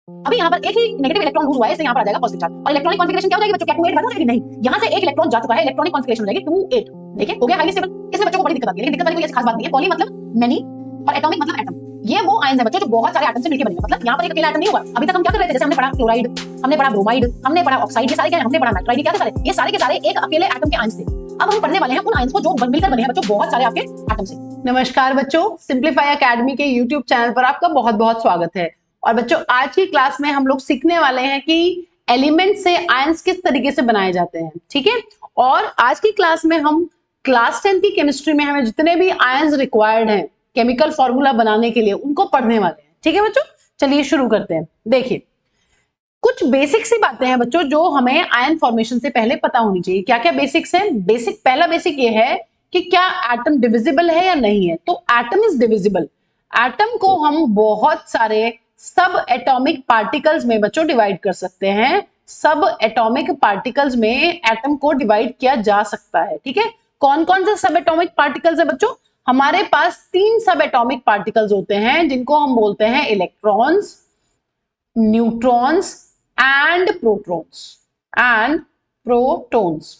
अभी यहाँ पर एक ही नेगेटिव इलेक्ट्रॉन लूज हुआ है, इसलिए यहाँ पर आ जाएगा पॉजिटिव चार्ज। और इलेक्ट्रॉनिक कॉन्फिगरेशन क्या हो जाएगी बच्चों? क्या 2 8 बन हो जाएगी? नहीं, यहाँ से एक इलेक्ट्रॉन जा चुका है, इलेक्ट्रॉनिक कॉन्फिगरेशन हो जाएगी 2 8। देखिए हो गया हाईली स्टेबल। इसमें बच्चों को बड़ी दिक्कत आती है, लेकिन दिक्कत वाली कोई ऐसी खास बात नहीं है। पॉली मतलब मेनी और एटॉमिक मतलब एटम। ये वो आयन्स है बच्चों जो बहुत सारे एटम से मिलकर बने हैं। मतलब यहाँ पर एक अकेला एटम नहीं होगा। अभी तक हम क्या कर रहे थे? जैसे हमने पढ़ा क्लोराइड, हमने पढ़ा ब्रोमाइड, हमने पढ़ा ऑक्साइड, ये सारे क्या है? हमने पढ़ा नाइट्राइड, क्या थे सारे? ये सारे के सारे एक अकेले एटम के आयन्स थे। अब हम पढ़ने वाले हैं उन आयन्स को जो मिलकर बने हैं बच्चों बहुत सारे आपके एटम से। नमस्कार बच्चों, सिंप्लीफाई एकेडमी के यूट्यूब चैनल पर आपका बहुत बहुत स्वागत है। और बच्चों आज की क्लास में हम लोग सीखने वाले हैं कि एलिमेंट से आयंस किस तरीके से बनाए जाते हैं। ठीक है, और आज की क्लास में हम क्लास 10 की केमिस्ट्री में हमें जितने भी आयंस रिक्वायर्ड हैं केमिकल फॉर्मूला बनाने के लिए उनको पढ़ने वाले हैं। ठीक है बच्चों, चलिए शुरू करते हैं। देखिए कुछ बेसिक सी बातें हैं बच्चों जो हमें आयन फॉर्मेशन से पहले पता होनी चाहिए। क्या क्या बेसिक्स हैं? पहला बेसिक ये है कि क्या एटम डिविजिबल है या नहीं है। तो एटम इज डिविजिबल। एटम को हम बहुत सारे सब एटॉमिक पार्टिकल्स में बच्चों डिवाइड कर सकते हैं। सब एटॉमिक पार्टिकल्स में एटम को डिवाइड किया जा सकता है। ठीक है, कौन कौन से सब एटॉमिक पार्टिकल्स है बच्चों? हमारे पास 3 सब एटॉमिक पार्टिकल्स होते हैं जिनको हम बोलते हैं इलेक्ट्रॉन्स, न्यूट्रॉन्स एंड प्रोटॉन्स।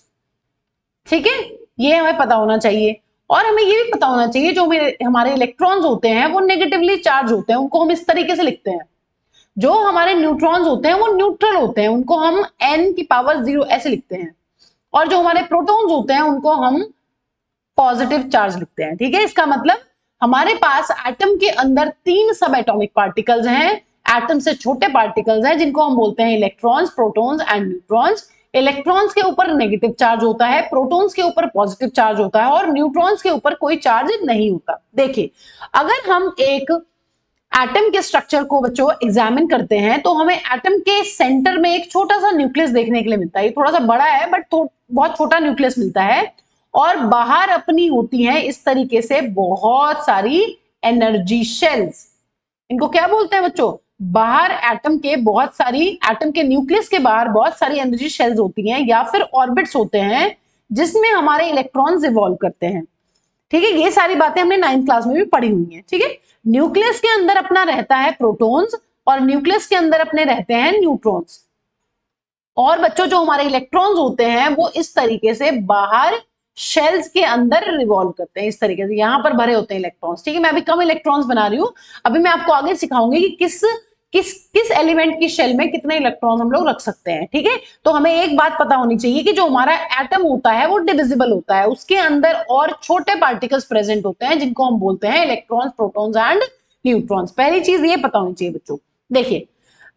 ठीक है, ये हमें पता होना चाहिए। और हमें ये भी पता होना चाहिए जो हमारे इलेक्ट्रॉन्स होते हैं वो नेगेटिवली चार्ज होते हैं, उनको हम इस तरीके से लिखते हैं। जो हमारे न्यूट्रॉन्स होते हैं वो न्यूट्रल होते हैं, उनको हम n⁻�0 ऐसे लिखते हैं। और जो हमारे प्रोटॉन्स होते हैं उनको हम पॉजिटिव चार्ज लिखते हैं। ठीक है, इसका मतलब हमारे पास एटम के अंदर 3 सब एटॉमिक पार्टिकल्स हैं, एटम से छोटे पार्टिकल्स हैं जिनको हम बोलते हैं electrons, protons and neutrons. Electrons के ऊपर नेगेटिव चार्ज होता है, प्रोटॉन्स के ऊपर पॉजिटिव चार्ज होता है और न्यूट्रॉन्स के ऊपर कोई चार्ज नहीं होता। देखिए अगर हम एक एटम के स्ट्रक्चर को बच्चों एग्जामिन करते हैं तो हमें एटम के सेंटर में एक छोटा सा न्यूक्लियस देखने के लिए मिलता है। ये थोड़ा सा बड़ा है बट बहुत छोटा न्यूक्लियस मिलता है। और बाहर अपनी होती हैं इस तरीके से बहुत सारी एनर्जी शेल्स। इनको क्या बोलते हैं बच्चों? बाहर एटम के न्यूक्लियस के बाहर बहुत सारी एनर्जी शेल्स होती हैं या फिर ऑर्बिट्स होते हैं जिसमें हमारे इलेक्ट्रॉन्स इवॉल्व करते हैं। ठीक है, ये सारी बातें हमने 9th क्लास में भी पढ़ी हुई हैं। ठीक है, न्यूक्लियस के अंदर अपना रहता है प्रोटॉन्स और न्यूक्लियस के अंदर अपने रहते हैं न्यूट्रॉन्स। और बच्चों जो हमारे इलेक्ट्रॉन्स होते हैं वो इस तरीके से बाहर शेल्स के अंदर रिवॉल्व करते हैं, इस तरीके से यहां पर भरे होते हैं इलेक्ट्रॉन्स। ठीक है, मैं अभी कम इलेक्ट्रॉन्स बना रही हूं। अभी मैं आपको आगे सिखाऊंगी कि किस एलिमेंट की शेल में कितने इलेक्ट्रॉन्स हम लोग रख सकते हैं। ठीक है, तो हमें एक बात पता होनी चाहिए कि जो हमारा एटम होता है वो डिविजिबल होता है, उसके अंदर और छोटे पार्टिकल्स प्रेजेंट होते हैं जिनको हम बोलते हैं इलेक्ट्रॉन्स, प्रोटॉन्स एंड न्यूट्रॉन्स। पहली चीज ये पता होनी चाहिए बच्चों। देखिए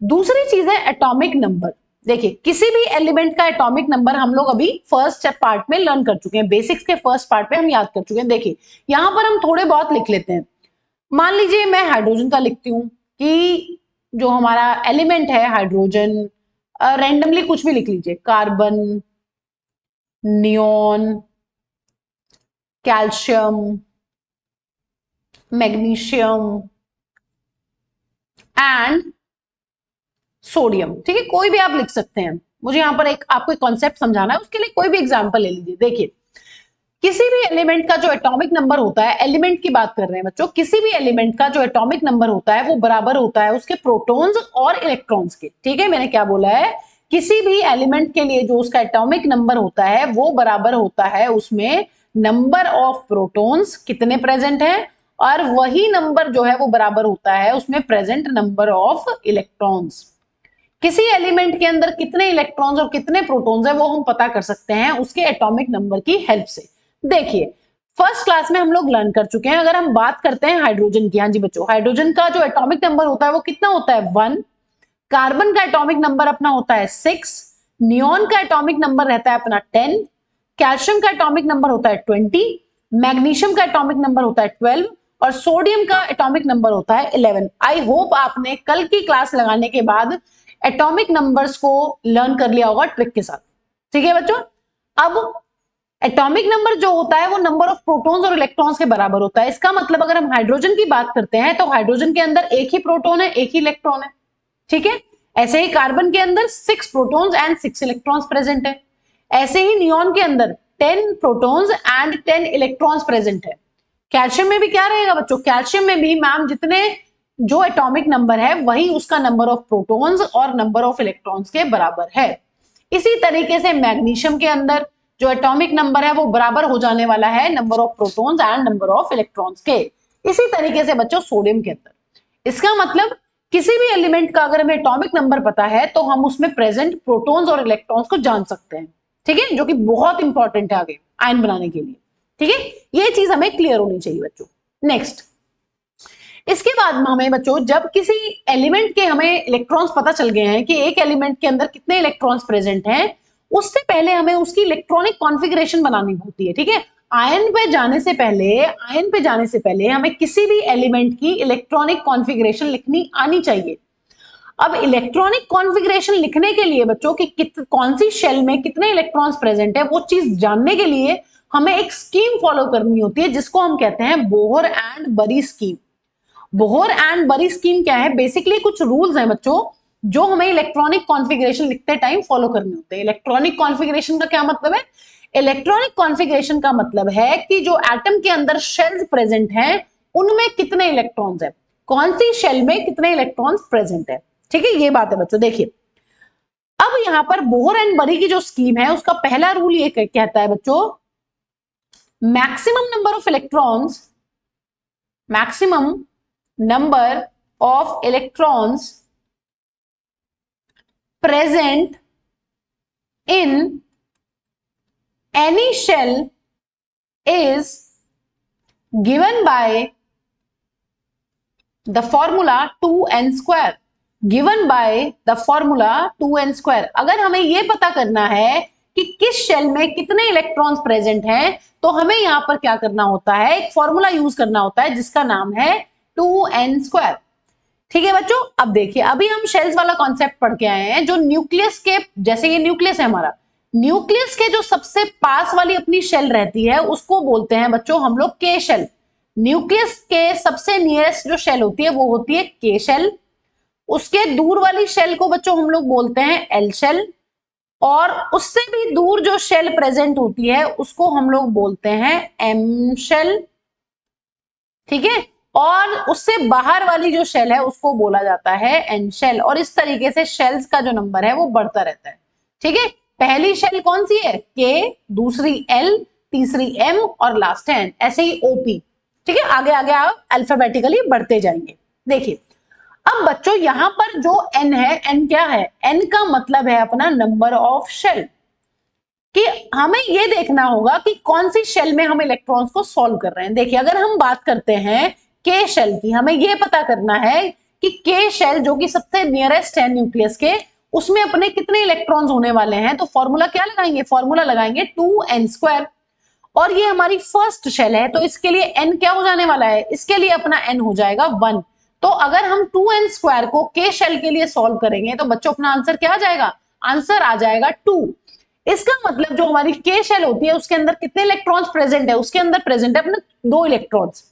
दूसरी चीज है एटॉमिक नंबर। देखिए किसी भी एलिमेंट का एटॉमिक नंबर हम लोग अभी फर्स्ट पार्ट में लर्न कर चुके हैं, बेसिक्स के फर्स्ट पार्ट में हम याद कर चुके हैं। देखिए यहां पर हम थोड़े बहुत लिख लेते हैं। मान लीजिए मैं हाइड्रोजन का लिखती हूं कि जो हमारा एलिमेंट है हाइड्रोजन, रैंडमली कुछ भी लिख लीजिए, carbon, neon, calcium, magnesium and sodium. ठीक है, कोई भी आप लिख सकते हैं। मुझे यहां पर आपको एक कॉन्सेप्ट समझाना है, उसके लिए कोई भी एग्जांपल ले लीजिए। देखिए किसी भी एलिमेंट का जो एटॉमिक नंबर होता है, एलिमेंट की बात कर रहे हैं बच्चों, किसी भी एलिमेंट का जो एटॉमिक नंबर होता है वो बराबर होता है उसके प्रोटॉन्स और इलेक्ट्रॉन्स के। ठीक है, मैंने क्या बोला है? किसी भी एलिमेंट के लिए जो उसका एटॉमिक नंबर होता है वो बराबर होता है उसमें नंबर ऑफ प्रोटॉन्स कितने प्रेजेंट है, और वही नंबर जो है वो बराबर होता है उसमें प्रेजेंट नंबर ऑफ इलेक्ट्रॉन्स। किसी एलिमेंट के अंदर कितने इलेक्ट्रॉन्स और कितने प्रोटॉन्स है वो हम पता कर सकते हैं उसके एटॉमिक नंबर की हेल्प से। देखिए फर्स्ट क्लास में हम लोग लर्न कर चुके हैं। अगर हम बात करते हैं हाइड्रोजन की, हाँ जी बच्चों, हाइड्रोजन का जो एटॉमिक नंबर होता है वो कितना होता है? 1। कार्बन का एटॉमिक नंबर अपना होता है 6। नियोन का एटॉमिक नंबर रहता है अपना 10। कैल्शियम का एटॉमिक नंबर होता है 20। मैग्नीशियम का एटॉमिक नंबर होता है 12 और सोडियम का एटॉमिक नंबर होता है 11। आई होप आपने कल की क्लास लगाने के बाद एटॉमिक नंबर्स को लर्न कर लिया होगा ट्रिक के साथ। ठीक है बच्चों, अब एटॉमिक नंबर जो होता है वो नंबर ऑफ प्रोटॉन्स और इलेक्ट्रॉन्स के बराबर होता है। इसका मतलब अगर हम हाइड्रोजन की बात करते हैं तो हाइड्रोजन के अंदर एक ही प्रोटॉन है, एक ही इलेक्ट्रॉन है। ठीक है, ऐसे ही कार्बन के अंदर 6 प्रोटॉन्स एंड 6 इलेक्ट्रॉन्स प्रेजेंट है। ऐसे ही नियोन के अंदर 10 प्रोटॉन्स एंड 10 इलेक्ट्रॉन्स प्रेजेंट है। कैल्शियम में भी क्या रहेगा बच्चों? कैल्शियम में भी मैम जितने जो एटॉमिक नंबर है वही उसका नंबर ऑफ प्रोटॉन्स और नंबर ऑफ इलेक्ट्रॉन्स के बराबर है। इसी तरीके से मैग्नीशियम के अंदर जो एटॉमिक नंबर है वो बराबर हो जाने वाला है number of protons and number of electrons के। इसी तरीके से बच्चों सोडियम के अंदर, इसका मतलब किसी भी एलिमेंट का अगर हमें एटॉमिक नंबर पता है तो हम उसमें प्रेजेंट प्रोटॉन्स और इलेक्ट्रॉन्स को जान सकते हैं, ठीक है, जो कि बहुत इंपॉर्टेंट है आगे आयन बनाने के लिए, ठीक है। ये चीज हमें क्लियर होनी चाहिए बच्चों। नेक्स्ट, इसके बाद हमें बच्चों जब किसी एलिमेंट के हमें इलेक्ट्रॉन्स पता चल गए हैं कि एक एलिमेंट के अंदर कितने इलेक्ट्रॉन्स प्रेजेंट हैं, उससे पहले हमें उसकी इलेक्ट्रॉनिक कॉन्फ़िगरेशन बनानी होती है, ठीक है। आयन पे जाने से पहले हमें किसी भी एलिमेंट की इलेक्ट्रॉनिक कॉन्फ़िगरेशन लिखनी आनी चाहिए। अब इलेक्ट्रॉनिक कॉन्फ़िगरेशन लिखने के लिए बच्चों कि कौन सी शेल में कितने इलेक्ट्रॉन्स प्रेजेंट है वो चीज जानने के लिए हमें एक स्कीम फॉलो करनी होती है जिसको हम कहते हैं बोहर एंड बरी स्कीम। बोहर एंड बरी स्कीम क्या है? बेसिकली कुछ रूल्स हैं बच्चों जो हमें इलेक्ट्रॉनिक कॉन्फ़िगरेशन लिखते टाइम फॉलो करने होते हैं। इलेक्ट्रॉनिक कॉन्फ़िगरेशन का क्या मतलब है? इलेक्ट्रॉनिक कॉन्फ़िगरेशन का मतलब है कि जो एटम के अंदर शेल्स प्रेजेंट हैं उनमें कितने इलेक्ट्रॉन्स है, कौन सी शेल में कितने इलेक्ट्रॉन्स प्रेजेंट है, ठीक है। ये बात है बच्चों। देखिए अब यहां पर बोहर एंड बरी की जो स्कीम है उसका पहला रूल ये कहता है बच्चों, maximum number of electrons, maximum number of electrons present in any shell is given by the formula 2n square, given by the formula 2n square। अगर हमें यह पता करना है कि किस शेल में कितने इलेक्ट्रॉन्स प्रेजेंट हैं तो हमें यहां पर क्या करना होता है, एक फॉर्मूला यूज करना होता है जिसका नाम है 2n स्क्वायर, ठीक है बच्चों। अब देखिए अभी हम शेल्स वाला कॉन्सेप्ट पढ़ के आए हैं जो न्यूक्लियस के, जैसे ये न्यूक्लियस है हमारा, न्यूक्लियस के जो सबसे पास वाली अपनी शेल रहती है उसको बोलते हैं बच्चों हम लोग के शेल। न्यूक्लियस के सबसे नियरेस्ट जो शेल होती है वो होती है के शेल, उसके दूर वाली शेल को बच्चों हम लोग बोलते हैं एल शेल, और उससे भी दूर जो शेल प्रेजेंट होती है उसको हम लोग बोलते हैं एम शेल, ठीक है। और उससे बाहर वाली जो शेल है उसको बोला जाता है एन शेल। और इस तरीके से शेल्स का जो नंबर है वो बढ़ता रहता है, ठीक है। पहली शेल कौन सी है? के, दूसरी एल, तीसरी एम और लास्ट है एन, ऐसे ही ओपी, ठीक है। आगे आगे आप अल्फाबेटिकली बढ़ते जाएंगे। देखिए अब बच्चों यहां पर जो एन है, एन क्या है? एन का मतलब है अपना नंबर ऑफ शेल, कि हमें यह देखना होगा कि कौन सी शेल में हम इलेक्ट्रॉन्स को सॉल्व कर रहे हैं। देखिए अगर हम बात करते हैं के शेल की, हमें यह पता करना है कि के शेल जो कि सबसे नियरेस्ट है न्यूक्लियस के, उसमें अपने कितने इलेक्ट्रॉन्स होने वाले हैं। तो फॉर्मूला क्या लगाएंगे? फॉर्मूला लगाएंगे 2n स्क्वायर। और ये हमारी फर्स्ट शेल है तो इसके लिए n क्या हो जाने वाला है? इसके लिए अपना n हो जाएगा 1। तो अगर हम 2n स्क्वायर को के शेल के लिए सॉल्व करेंगे तो बच्चों अपना आंसर क्या आ जाएगा? आंसर आ जाएगा 2। इसका मतलब जो हमारी के शेल होती है उसके अंदर कितने इलेक्ट्रॉन्स प्रेजेंट है? उसके अंदर प्रेजेंट है अपने 2 इलेक्ट्रॉन्स।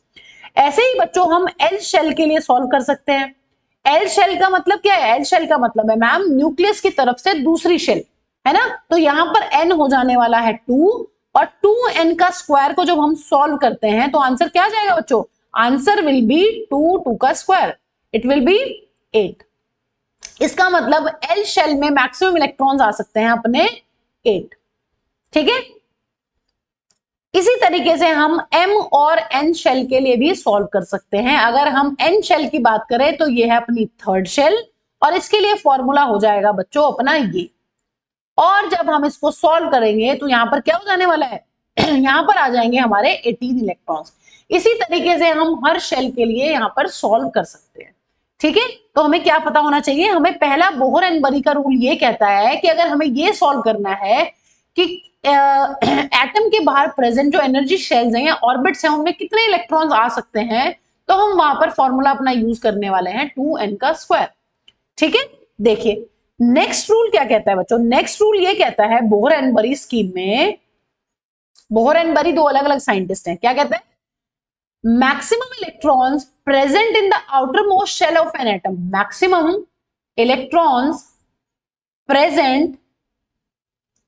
ऐसे ही बच्चों हम एल शेल के लिए सॉल्व कर सकते हैं। एल शेल का मतलब क्या है? एल शेल का मतलब है मैम न्यूक्लियस की तरफ से दूसरी शेल, है ना। तो यहां पर n हो जाने वाला है 2, और 2n का स्क्वायर को जब हम सॉल्व करते हैं तो आंसर क्या आ जाएगा बच्चों? आंसर विल बी 2 का स्क्वायर, इट विल बी 8। इसका मतलब एल शेल में मैक्सिमम इलेक्ट्रॉन्स आ सकते हैं अपने 8, ठीक है। इसी तरीके से हम m और n शेल के लिए भी सॉल्व कर सकते हैं। अगर हम n शेल की बात करें तो ये है अपनी थर्ड शेल, और इसके लिए फॉर्मूला हो जाएगा बच्चों अपना ये। और जब हम इसको सॉल्व करेंगे तो यहां पर क्या हो जाने वाला है? यहां पर आ जाएंगे हमारे 18 इलेक्ट्रॉन्स। इसी तरीके से हम हर शेल के लिए यहां पर सॉल्व कर सकते हैं, ठीक है। तो हमें क्या पता होना चाहिए? हमें पहला बोहर एंड बरी का रूल ये कहता है कि अगर हमें ये सॉल्व करना है कि एटम के बाहर प्रेजेंट जो एनर्जी शेल्स हैं या ऑर्बिट्स हैं उनमें कितने इलेक्ट्रॉन्स आ सकते हैं, तो हम वहां पर फॉर्मूला अपना यूज करने वाले हैं 2n का स्क्वायर, ठीक है। देखिए नेक्स्ट रूल क्या कहता है बच्चों? नेक्स्ट रूल ये कहता है बोहर एंड बरी स्कीम में, बोहर एंड बरी दो अलग अलग साइंटिस्ट हैं, क्या कहते हैं? maximum electrons present in the outermost shell of an atom, maximum electrons present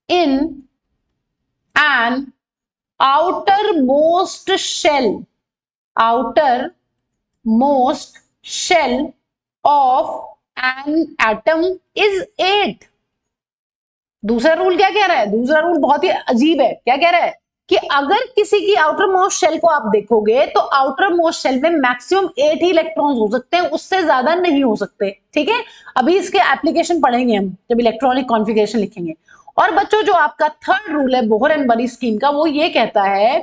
in an outermost shell, outermost shell of an atom is 8। दूसरा रूल क्या कह रहा है? दूसरा रूल बहुत ही अजीब है। क्या कह रहा है कि अगर किसी की आउटर मोस्ट शेल को आप देखोगे तो आउटर मोस्ट शेल में मैक्सिमम 8 ही इलेक्ट्रॉन्स हो सकते हैं, उससे ज्यादा नहीं हो सकते। ठीक है, अभी इसके एप्लीकेशन पढ़ेंगे हम जब इलेक्ट्रॉनिक कॉन्फ़िगरेशन लिखेंगे। और बच्चों जो आपका थर्ड रूल है बोहर एंड बरी स्कीम का, वो ये कहता है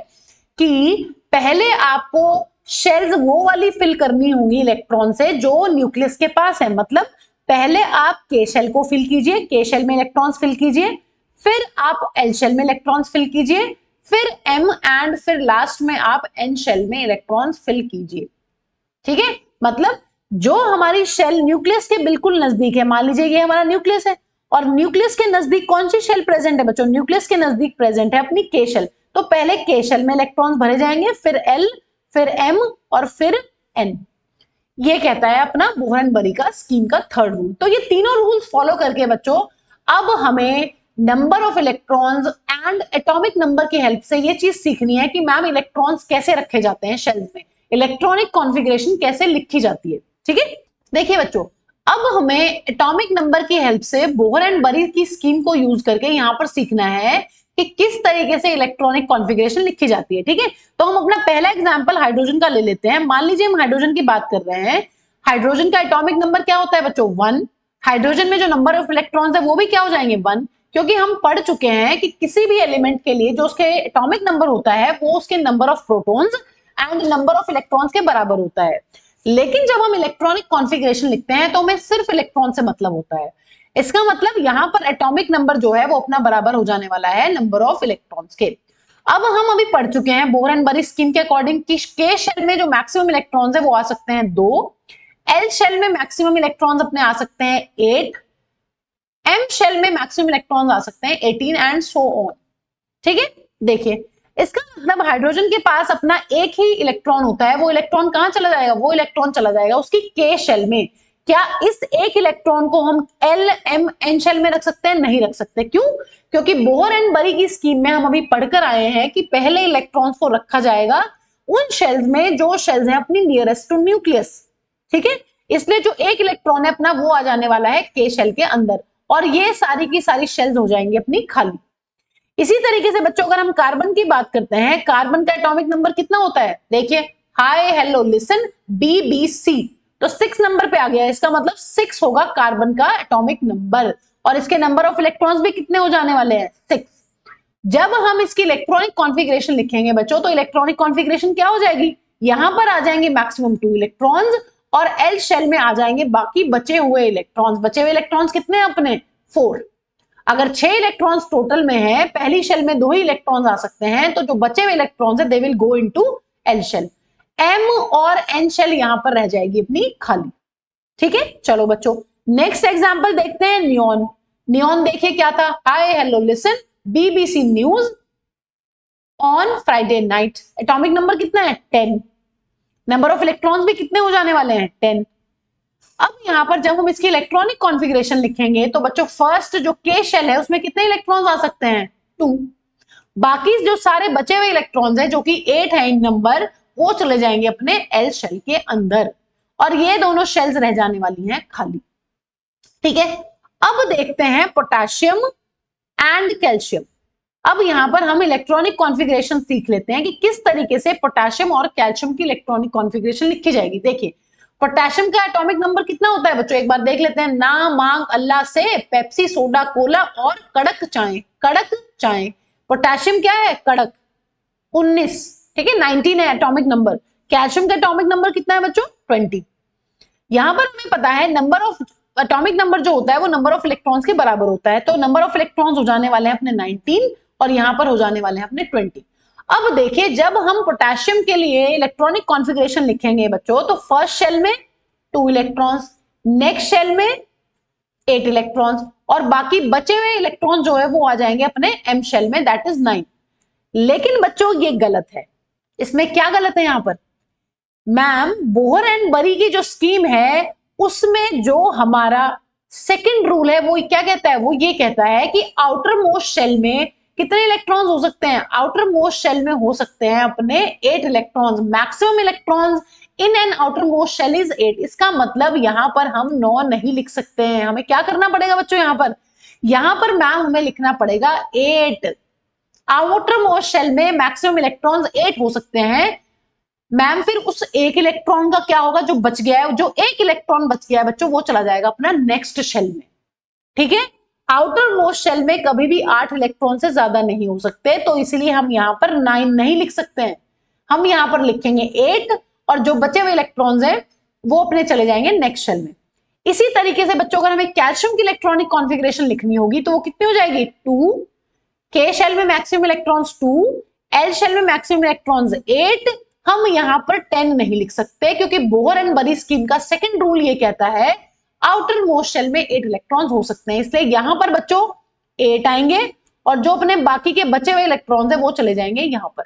कि पहले आपको शेल्स वो वाली फिल करनी होंगी इलेक्ट्रॉन से जो न्यूक्लियस के पास है। मतलब पहले आप के शेल को फिल कीजिए, के शेल में इलेक्ट्रॉन्स फिल कीजिए, फिर आप एल शेल में इलेक्ट्रॉन्स फिल कीजिए, फिर एम एंड फिर लास्ट में आप एन शेल में इलेक्ट्रॉन्स फिल कीजिए। ठीक है, मतलब जो हमारी शेल न्यूक्लियस के बिल्कुल नजदीक है, मान लीजिए ये हमारा न्यूक्लियस है और न्यूक्लियस के नजदीक कौन सी शेल प्रेजेंट है बच्चों? न्यूक्लियस के नजदीक प्रेजेंट है अपनी के शेल। तो पहले के शेल में इलेक्ट्रॉन्स भरे जाएंगे, फिर एल, फिर एम और फिर एन। ये कहता है अपना बोहर एंड बरी का स्कीम का थर्ड रूल। तो ये तीनों रूल्स फॉलो करके बच्चों अब हमें number of electrons and atomic number की हेल्प से ये चीज सीखनी है कि मैम इलेक्ट्रॉन्स कैसे रखे जाते हैं शेल्स में, इलेक्ट्रॉनिक कॉन्फ़िगरेशन कैसे लिखी जाती है। ठीक है, देखिए बच्चों अब हमें एटॉमिक नंबर की हेल्प से बोहर एंड बरी की स्कीम को यूज करके यहां पर सीखना है कि किस तरीके से इलेक्ट्रॉनिक कॉन्फ़िगरेशन लिखी जाती है। ठीक है, तो हम अपना पहला एग्जांपल हाइड्रोजन का ले लेते हैं। मान लीजिए हम हाइड्रोजन की बात कर रहे हैं। हाइड्रोजन का एटॉमिक नंबर क्या होता है बच्चों? 1। हाइड्रोजन में जो नंबर ऑफ इलेक्ट्रॉन्स है वो भी क्या हो जाएंगे? 1, क्योंकि हम पढ़ चुके हैं कि किसी भी एलिमेंट के लिए जो उसके एटॉमिक नंबर होता है वो उसके number of protons and number of electrons के बराबर होता है। लेकिन जब हम इलेक्ट्रॉनिक कॉन्फ़िगरेशन लिखते हैं तो हमें सिर्फ इलेक्ट्रॉन से मतलब होता है। इसका मतलब यहां पर एटॉमिक नंबर जो है वो अपना बराबर हो जाने वाला है नंबर ऑफ इलेक्ट्रॉन्स के। अब हम अभी पढ़ चुके हैं बोहर एंड बरी स्कीम के अकॉर्डिंग कि के शेल में जो मैक्सिमम इलेक्ट्रॉन्स है वो आ सकते हैं 2, एल शेल में मैक्सिमम इलेक्ट्रॉन्स अपने आ सकते हैं 8, एम शेल में मैक्सिमम इलेक्ट्रॉन्स आ सकते हैं 18 एंड सो ऑन। ठीक है, देखिए इसका मतलब हाइड्रोजन के पास अपना एक ही इलेक्ट्रॉन होता है। वो इलेक्ट्रॉन कहां चला जाएगा? वो इलेक्ट्रॉन चला जाएगा उसकी के शेल में। क्या इस एक इलेक्ट्रॉन को हम एल एम एन शेल में रख सकते हैं? नहीं रख सकते। क्यों? क्योंकि बोहर एंड बरी की स्कीम में हम अभी पढ़कर आए हैं कि पहले इलेक्ट्रॉन्स को रखा जाएगा उन शेल्स में जो शेल्स हैं अपनी नियरेस्ट टू न्यूक्लियस। ठीक है, इसलिए जो एक इलेक्ट्रॉन है अपना वो आ जाने वाला है के शेल के अंदर और ये सारी की सारी शेल्स हो जाएंगी अपनी खाली। इसी तरीके से बच्चों अगर हम कार्बन की बात करते हैं, कार्बन का एटॉमिक नंबर कितना होता है? देखिए हाय हेलो लिसन BBC, तो 6 नंबर पे आ गया। इसका मतलब 6 होगा कार्बन का एटॉमिक नंबर और इसके नंबर ऑफ इलेक्ट्रॉन्स भी कितने हो जाने वाले हैं? 6। जब हम इसकी इलेक्ट्रॉनिक कॉन्फ़िगरेशन लिखेंगे बच्चों तो इलेक्ट्रॉनिक कॉन्फ़िगरेशन क्या हो जाएगी? यहां पर आ जाएंगे मैक्सिमम 2 इलेक्ट्रॉन्स और एल शेल में आ जाएंगे बाकी बचे हुए इलेक्ट्रॉन्स। बचे हुए इलेक्ट्रॉन्स कितने हैं अपने? 4। अगर 6 इलेक्ट्रॉन्स टोटल में है, पहली शेल में 2 ही इलेक्ट्रॉन्स आ सकते हैं, तो जो बचे हुए इलेक्ट्रॉन्स है they will go into L shell. M और एन शेल यहां पर रह जाएगी अपनी खाली। ठीक है, चलो बच्चों नेक्स्ट एग्जांपल देखते हैं। नियॉन। नियॉन देखिए क्या था? Hi hello listen BBC news on Friday night. Atomic number कितना है? 10। नंबर ऑफ इलेक्ट्रॉन्स भी कितने हो जाने वाले हैं? 10। अब यहां पर जब हम इसकी इलेक्ट्रॉनिक कॉन्फ़िगरेशन लिखेंगे तो बच्चों फर्स्ट जो के शेल है उसमें कितने इलेक्ट्रॉन्स आ सकते हैं? 2। बाकी जो सारे बचे हुए इलेक्ट्रॉन्स हैं जो कि 8 है इन नंबर, वो चले जाएंगे अपने एल शेल के अंदर और ये दोनों शेल्स रह जाने वाली हैं खाली। ठीक है, अब देखते हैं पोटेशियम एंड कैल्शियम। अब यहां पर हम इलेक्ट्रॉनिक कॉन्फ़िगरेशन सीख लेते हैं कि किस तरीके से पोटेशियम और कैल्शियम की इलेक्ट्रॉनिक कॉन्फ़िगरेशन लिखी जाएगी। देखिए पोटेशियम का एटॉमिक नंबर कितना होता है बच्चों? एक बार देख लेते हैं। ना मांग अल्लाह से पेप्सी सोडा कोला और कड़क चाय। कड़क चाय। पोटेशियम क्या है? कड़क। 19। ठीक है, 19 है एटॉमिक नंबर। कैल्शियम का एटॉमिक नंबर कितना है बच्चों? 20। यहां पर हमें पता है नंबर ऑफ एटॉमिक नंबर जो होता है वो नंबर ऑफ इलेक्ट्रॉन्स के बराबर होता है, तो नंबर ऑफ इलेक्ट्रॉन्स हो जाने वाले हैं अपने 19 और यहां पर हो जाने वाले हैं अपने 20। अब देखिए जब हम पोटेशियम के लिए इलेक्ट्रॉनिक कॉन्फ़िगरेशन लिखेंगे बच्चों तो फर्स्ट शेल में 2 इलेक्ट्रॉन्स, नेक्स्ट शेल में 8 इलेक्ट्रॉन्स और बाकी बचे हुए इलेक्ट्रॉन जो है वो आ जाएंगे अपने एम शेल में, दैट इज 9। लेकिन बच्चों ये गलत है। इसमें क्या गलत है यहां पर? मैम बोहर एंड बरी की जो स्कीम है उसमें जो हमारा सेकंड रूल है वो क्या कहता है? वो ये कहता है कि आउटर मोस्ट शेल में कितने इलेक्ट्रॉन्स हो सकते हैं? आउटर मोस्ट शेल में हो सकते हैं अपने 8 electrons. Maximum electrons in an outermost shell is 8। इसका मतलब यहां पर हम 9 नहीं लिख सकते हैं। हमें क्या करना पड़ेगा बच्चों? यहां पर मैम हमें लिखना पड़ेगा 8। आउटर मोस्ट शेल में मैक्सिमम इलेक्ट्रॉन्स 8 हो सकते हैं मैम। फिर उस एक इलेक्ट्रॉन का क्या होगा जो बच गया है? जो एक इलेक्ट्रॉन बच गया है बच्चों, वो चला जाएगा अपना नेक्स्ट शेल में। ठीक है, आउटर मोस्ट शेल में कभी भी 8 इलेक्ट्रॉन से ज्यादा नहीं हो सकते, तो इसलिए हम यहां पर 9 नहीं लिख सकते हैं। हम यहां पर लिखेंगे 8 और जो बचे हुए इलेक्ट्रॉन्स हैं वो अपने चले जाएंगे नेक्स्ट शेल में। इसी तरीके से बच्चों अगर हमें कैल्शियम की इलेक्ट्रॉनिक कॉन्फ़िगरेशन लिखनी होगी तो वो कितनी हो जाएगी? 2। के शेल में मैक्सिमम इलेक्ट्रॉन्स 2, एल शेल में मैक्सिमम इलेक्ट्रॉन्स 8। हम यहां पर 10 नहीं लिख सकते क्योंकि बोहर एंड बरी स्कीम का सेकंड रूल ये कहता है आउटर मोस्ट शेल में 8 इलेक्ट्रॉन्स हो सकते हैं। इसलिए यहां पर बच्चों 8 आएंगे और जो अपने बाकी के बचे हुए इलेक्ट्रॉन्स हैं वो चले जाएंगे यहां पर,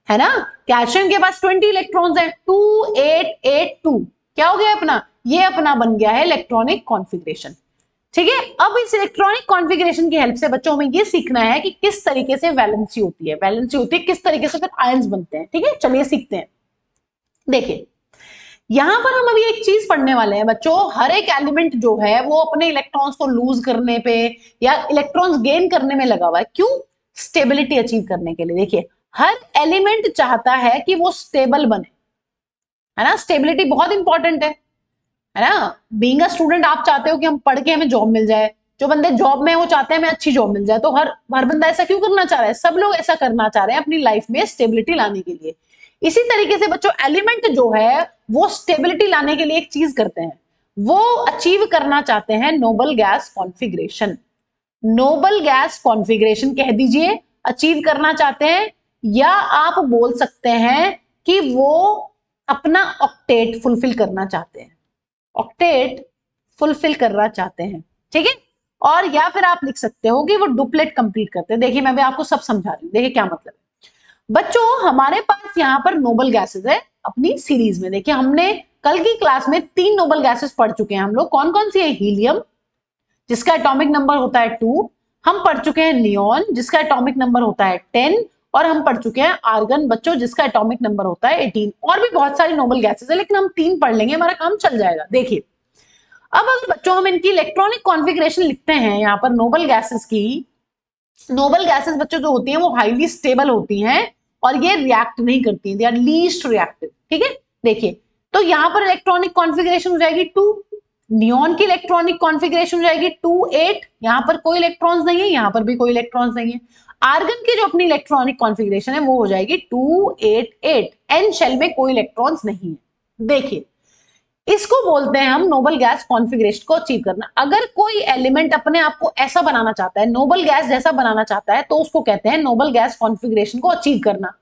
है ना। कैल्शियम के पास 20 इलेक्ट्रॉन्स हैं, 2 8 8 2। क्या हो गया अपना? ये अपना बन गया है इलेक्ट्रॉनिक कॉन्फ़िगरेशन। ठीक है, अब इस इलेक्ट्रॉनिक कॉन्फ़िगरेशन की हेल्प से बच्चों हमें ये सीखना है कि किस तरीके से वैलेंसी होती है। वैलेंसी होती है किस तरीके से फिर आयंस बनते हैं। ठीक है, चलिए सीखते हैं। देखिए यहां पर हम अभी एक चीज पढ़ने वाले हैं बच्चों, हर एक एलिमेंट जो है वो अपने इलेक्ट्रॉन्स को लूज करने पे या इलेक्ट्रॉन्स गेन करने में लगा हुआ है। क्यों? स्टेबिलिटी अचीव करने के लिए। देखिए हर एलिमेंट चाहता है कि वो स्टेबल बने, है ना। स्टेबिलिटी बहुत इंपॉर्टेंट है ना। बीइंग अ स्टूडेंट आप चाहते हो कि हम पढ़ के हमें जॉब मिल जाए। जो बंदे जॉब में वो चाहते हैं हमें अच्छी जॉब मिल जाए। तो हर बंदा ऐसा क्यों करना चाह रहा है? सब लोग ऐसा करना चाह रहे हैं अपनी लाइफ में स्टेबिलिटी लाने के लिए। इसी तरीके से बच्चों एलिमेंट जो है वो स्टेबिलिटी लाने के लिए एक चीज करते हैं, वो अचीव करना चाहते हैं Nobel gas configuration. Nobel gas configuration कह दीजिए अचीव करना चाहते हैं, या आप बोल सकते हैं कि वो अपना ऑक्टेट फुलफिल करना चाहते हैं। ऑक्टेट फुलफिल करना चाहते हैं, ठीक है। और या फिर आप लिख सकते हो कि वो डुप्लेट कंप्लीट करते हैं। देखिए मैं भी आपको सब समझा रही हूँ। देखिए क्या मतलब है बच्चों, हमारे पास यहाँ पर नोबल गैसेस है अपनी सीरीज में। देखिए हमने कल की क्लास में 3 नोबल गैसेस पढ़ चुके हैं हम लोग। कौन कौन सी है? हीलियम जिसका एटॉमिक नंबर होता है 2। हम पढ़ चुके हैं नियॉन जिसका एटॉमिक नंबर होता है 10। और हम पढ़ चुके हैं आर्गन बच्चों जिसका एटॉमिक नंबर होता है 18। और भी बहुत सारी नोबल गैसेस है लेकिन हम 3 पढ़ लेंगे, हमारा काम चल जाएगा। देखिए अब अगर बच्चों हम इनकी इलेक्ट्रॉनिक कॉन्फ़िगरेशन लिखते हैं यहाँ पर नोबल गैसेस की, नोबल गैसेस बच्चों जो होती हैं वो हाईली स्टेबल होती हैं और ये रिएक्ट नहीं करती हैं, दे आर लीस्ट रिएक्टिव। ठीक है, देखिए तो यहां पर इलेक्ट्रॉनिक कॉन्फ़िगरेशन हो जाएगी 2। नियॉन की इलेक्ट्रॉनिक कॉन्फ़िगरेशन हो जाएगी 2 8। यहां पर कोई इलेक्ट्रॉन्स नहीं है, यहां पर भी कोई इलेक्ट्रॉन्स नहीं है। आर्गन की जो अपनी इलेक्ट्रॉनिक कॉन्फ़िगरेशन है वो हो जाएगी 2 8 8। एन शेल में कोई इलेक्ट्रॉन्स नहीं है। देखिए इसको बोलते हैं हम नोबल गैस कॉन्फ़िगरेशन को अचीव करना। अगर कोई एलिमेंट अपने आप को ऐसा बनाना चाहता है, नोबल गैस जैसा बनाना चाहता है, तो उसको कहते हैं नोबल गैस कॉन्फ़िगरेशन को अचीव करना।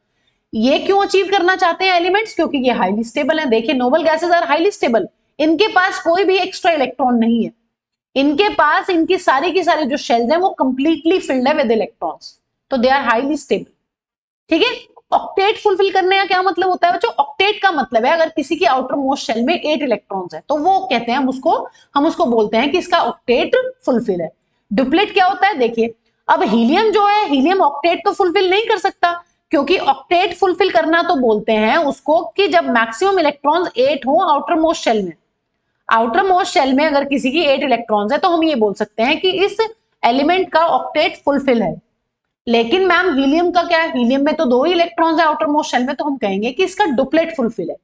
ये क्यों अचीव करना चाहते हैं एलिमेंट्स? क्योंकि ये हाईली स्टेबल है। देखिए noble gases are highly stable, इनके पास कोई भी एक्स्ट्रा इलेक्ट्रॉन नहीं है। इनके पास इनकी सारी की सारी जो शेल्स हैं वो कंप्लीटली फिल्ड है विद इलेक्ट्रॉन्स, तो दे आर हाईली स्टेबल। ठीक है, ऑक्टेट फुलफिल करने का क्या मतलब होता है बच्चों? ऑक्टेट का मतलब है अगर किसी की आउटर मोस्ट शेल में 8 इलेक्ट्रॉन्स है तो वो कहते हैं हम उसको बोलते हैं कि इसका ऑक्टेट फुलफिल है। डुप्लेट क्या होता है? देखिए अब हीलियम जो है, हीलियम ऑक्टेट तो फुलफिल नहीं कर सकता, क्योंकि ऑक्टेट फुलफिल करना तो बोलते हैं उसको कि जब मैक्सिमम इलेक्ट्रॉन्स 8 हो आउटर मोस्ट शेल में। आउटर मोस्ट शेल में अगर किसी की 8 इलेक्ट्रॉन्स है तो हम ये बोल सकते हैं कि इस एलिमेंट का ऑक्टेट फुलफिल है। लेकिन मैम हीलियम का क्या है? हीलियम में तो 2 ही इलेक्ट्रॉन्स है आउटर मोस्ट शेल में, तो हम कहेंगे कि इसका डुप्लेट फुलफिल है।